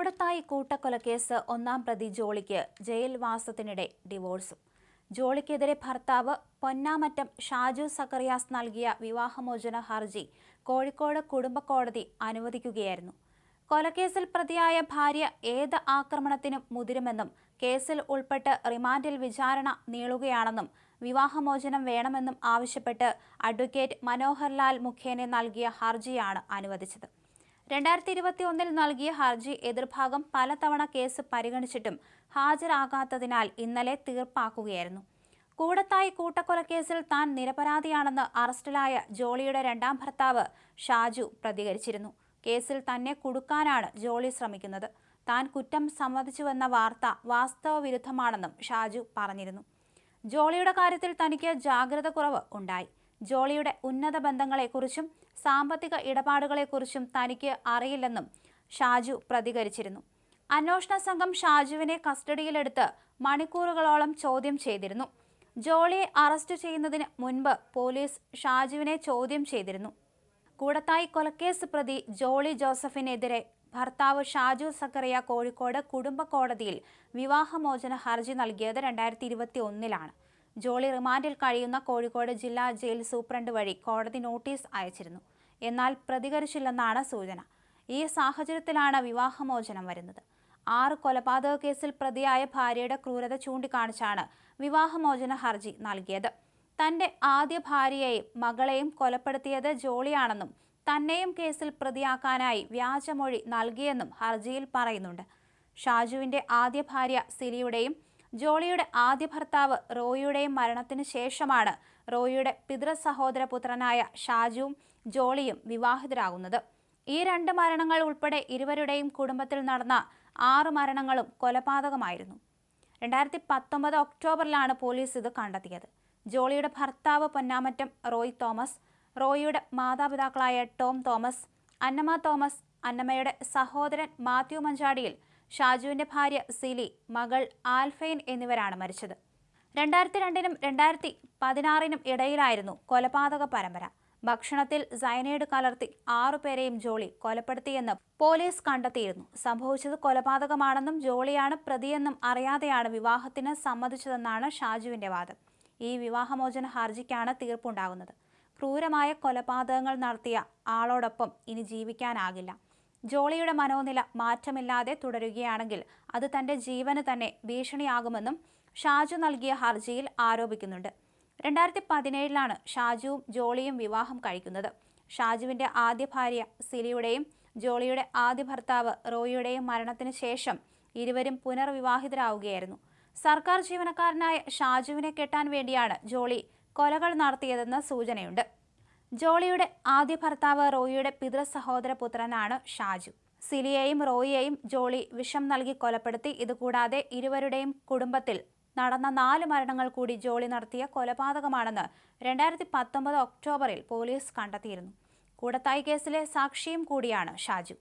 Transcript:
കൂടത്തായി കൂട്ടക്കൊലക്കേസ് ഒന്നാം പ്രതി ജോളിക്ക് ജയിൽവാസത്തിനിടെ ഡിവോഴ്സും. ജോളിക്കെതിരെ ഭർത്താവ് പൊന്നാമറ്റം ഷാജു സക്കറിയാസ് നൽകിയ വിവാഹമോചന ഹർജി കോഴിക്കോട് കുടുംബ കോടതി അനുവദിക്കുകയായിരുന്നു. കൊലക്കേസിൽ പ്രതിയായ ഭാര്യ ഏത് ആക്രമണത്തിനും മുതിരുമെന്നും കേസിൽ ഉൾപ്പെട്ട് റിമാൻഡിൽ വിചാരണ നീളുകയാണെന്നും വിവാഹമോചനം വേണമെന്നും ആവശ്യപ്പെട്ട് അഡ്വക്കേറ്റ് മനോഹർലാൽ മുഖേന നൽകിയ ഹർജിയാണ് അനുവദിച്ചത്. 2021 നൽകിയ ഹർജി എതിർഭാഗം പലതവണ കേസ് പരിഗണിച്ചിട്ടും ഹാജരാകാത്തതിനാൽ ഇന്നലെ തീർപ്പാക്കുകയായിരുന്നു. കൂടത്തായി കൂട്ടക്കൊലക്കേസിൽ താൻ നിരപരാധിയാണെന്ന് അറസ്റ്റിലായ ജോളിയുടെ രണ്ടാം ഭർത്താവ് ഷാജു പ്രതികരിച്ചിരുന്നു. കേസിൽ തന്നെ കുടുക്കാനാണ് ജോളി ശ്രമിക്കുന്നത്. താൻ കുറ്റം സമ്മതിച്ചുവെന്ന വാർത്ത വാസ്തവവിരുദ്ധമാണെന്നും ഷാജു പറഞ്ഞിരുന്നു. ജോളിയുടെ കാര്യത്തിൽ തനിക്ക് ജാഗ്രത കുറവ് ഉണ്ടായി. ജോളിയുടെ ഉന്നത ബന്ധങ്ങളെക്കുറിച്ചും സാമ്പത്തിക ഇടപാടുകളെക്കുറിച്ചും തനിക്ക് അറിയില്ലെന്നും ഷാജു പ്രതികരിച്ചിരുന്നു. അന്വേഷണ സംഘം ഷാജുവിനെ കസ്റ്റഡിയിലെടുത്ത് മണിക്കൂറുകളോളം ചോദ്യം ചെയ്തിരുന്നു. ജോളിയെ അറസ്റ്റ് ചെയ്യുന്നതിന് മുൻപ് പോലീസ് ഷാജുവിനെ ചോദ്യം ചെയ്തിരുന്നു. കൂടത്തായി കൊലക്കേസ് പ്രതി ജോളി ജോസഫിനെതിരെ ഭർത്താവ് ഷാജു സക്കറിയ കോഴിക്കോട് കുടുംബ കോടതിയിൽ വിവാഹമോചന ഹർജി നൽകിയത് 2021 ജോളി റിമാൻഡിൽ കഴിയുന്ന കോഴിക്കോട് ജില്ലാ ജയിൽ സൂപ്രണ്ട് വഴി കോടതി നോട്ടീസ് അയച്ചിരുന്നു. എന്നാൽ പ്രതികരിച്ചില്ലെന്നാണ് സൂചന. ഈ സാഹചര്യത്തിലാണ് വിവാഹമോചനം വരുന്നത്. 6 കൊലപാതക കേസിൽ പ്രതിയായ ഭാര്യയുടെ ക്രൂരത ചൂണ്ടിക്കാണിച്ചാണ് വിവാഹമോചന ഹർജി നൽകിയത്. തന്റെ ആദ്യ ഭാര്യയെയും മകളെയും കൊലപ്പെടുത്തിയത് ജോളിയാണെന്നും തന്നെയും കേസിൽ പ്രതിയാക്കാനായി വ്യാജമൊഴി നൽകിയെന്നും ഹർജിയിൽ പറയുന്നുണ്ട്. ഷാജുവിന്റെ ആദ്യ ഭാര്യ സിലിയുടെയും ജോളിയുടെ ആദ്യ ഭർത്താവ് റോയിയുടെയും മരണത്തിന് ശേഷമാണ് റോയിയുടെ പിതൃസഹോദര പുത്രനായ ഷാജുവും ജോളിയും വിവാഹിതരാകുന്നത്. ഈ 2 മരണങ്ങൾ ഉൾപ്പെടെ ഇരുവരുടെയും കുടുംബത്തിൽ നടന്ന 6 മരണങ്ങളും കൊലപാതകമായിരുന്നു. 2019 ഒക്ടോബറിലാണ് പോലീസ് ഇത് കണ്ടെത്തിയത്. ജോളിയുടെ ഭർത്താവ് പൊന്നാമറ്റം റോയ് തോമസ്, റോയിയുടെ മാതാപിതാക്കളായ ടോം തോമസ്, അന്നമ്മ തോമസ്, അന്നമ്മയുടെ സഹോദരൻ മാത്യു മഞ്ചാടിയിൽ, ഷാജുവിന്റെ ഭാര്യ സിലി, മകൾ ആൽഫൈൻ എന്നിവരാണ് മരിച്ചത്. 2002 2016 ഇടയിലായിരുന്നു കൊലപാതക പരമ്പര. ഭക്ഷണത്തിൽ സയനൈഡ് കലർത്തി 6 പേരെയും ജോളി കൊലപ്പെടുത്തിയെന്ന് പോലീസ് കണ്ടെത്തിയിരുന്നു. സംഭവിച്ചത് കൊലപാതകമാണെന്നും ജോളിയാണ് പ്രതിയെന്നും അറിയാതെയാണ് വിവാഹത്തിന് സമ്മതിച്ചതെന്നാണ് ഷാജുവിന്റെ വാദം. ഈ വിവാഹമോചന ഹർജിക്കാണ് തീർപ്പുണ്ടാകുന്നത്. ക്രൂരമായ കൊലപാതകങ്ങൾ നടത്തിയ ആളോടൊപ്പം ഇനി ജീവിക്കാനാകില്ല. ജോളിയുടെ മനോനില മാറ്റമില്ലാതെ തുടരുകയാണെങ്കിൽ അത് തന്റെ ജീവന് തന്നെ ഭീഷണിയാകുമെന്നും ഷാജു നൽകിയ ഹർജിയിൽ ആരോപിക്കുന്നുണ്ട്. 2017 ഷാജുവും ജോളിയും വിവാഹം കഴിക്കുന്നത്. ഷാജുവിന്റെ ആദ്യ ഭാര്യ സിലിയുടെയും ജോളിയുടെ ആദ്യ ഭർത്താവ് റോയിയുടെയും മരണത്തിന് ശേഷം ഇരുവരും പുനർവിവാഹിതരാവുകയായിരുന്നു. സർക്കാർ ജീവനക്കാരനായ ഷാജുവിനെ കെട്ടാൻ വേണ്ടിയാണ് ജോളി കൊലകൾ നടത്തിയതെന്ന് സൂചനയുണ്ട്. ജോളിയുടെ ആദ്യ ഭർത്താവ് റോയിയുടെ പിതൃസഹോദര പുത്രനാണ് ഷാജു. സിലിയെയും റോയിയെയും ജോളി വിഷം നൽകി കൊലപ്പെടുത്തി. ഇതുകൂടാതെ ഇരുവരുടെയും കുടുംബത്തിൽ നടന്ന 4 മരണങ്ങൾ കൂടി ജോളി നടത്തിയ കൊലപാതകമാണെന്ന് 2019 ഒക്ടോബറിൽ പോലീസ് കണ്ടെത്തിയിരുന്നു. കൂടത്തായി കേസിലെ സാക്ഷിയും കൂടിയാണ് ഷാജു.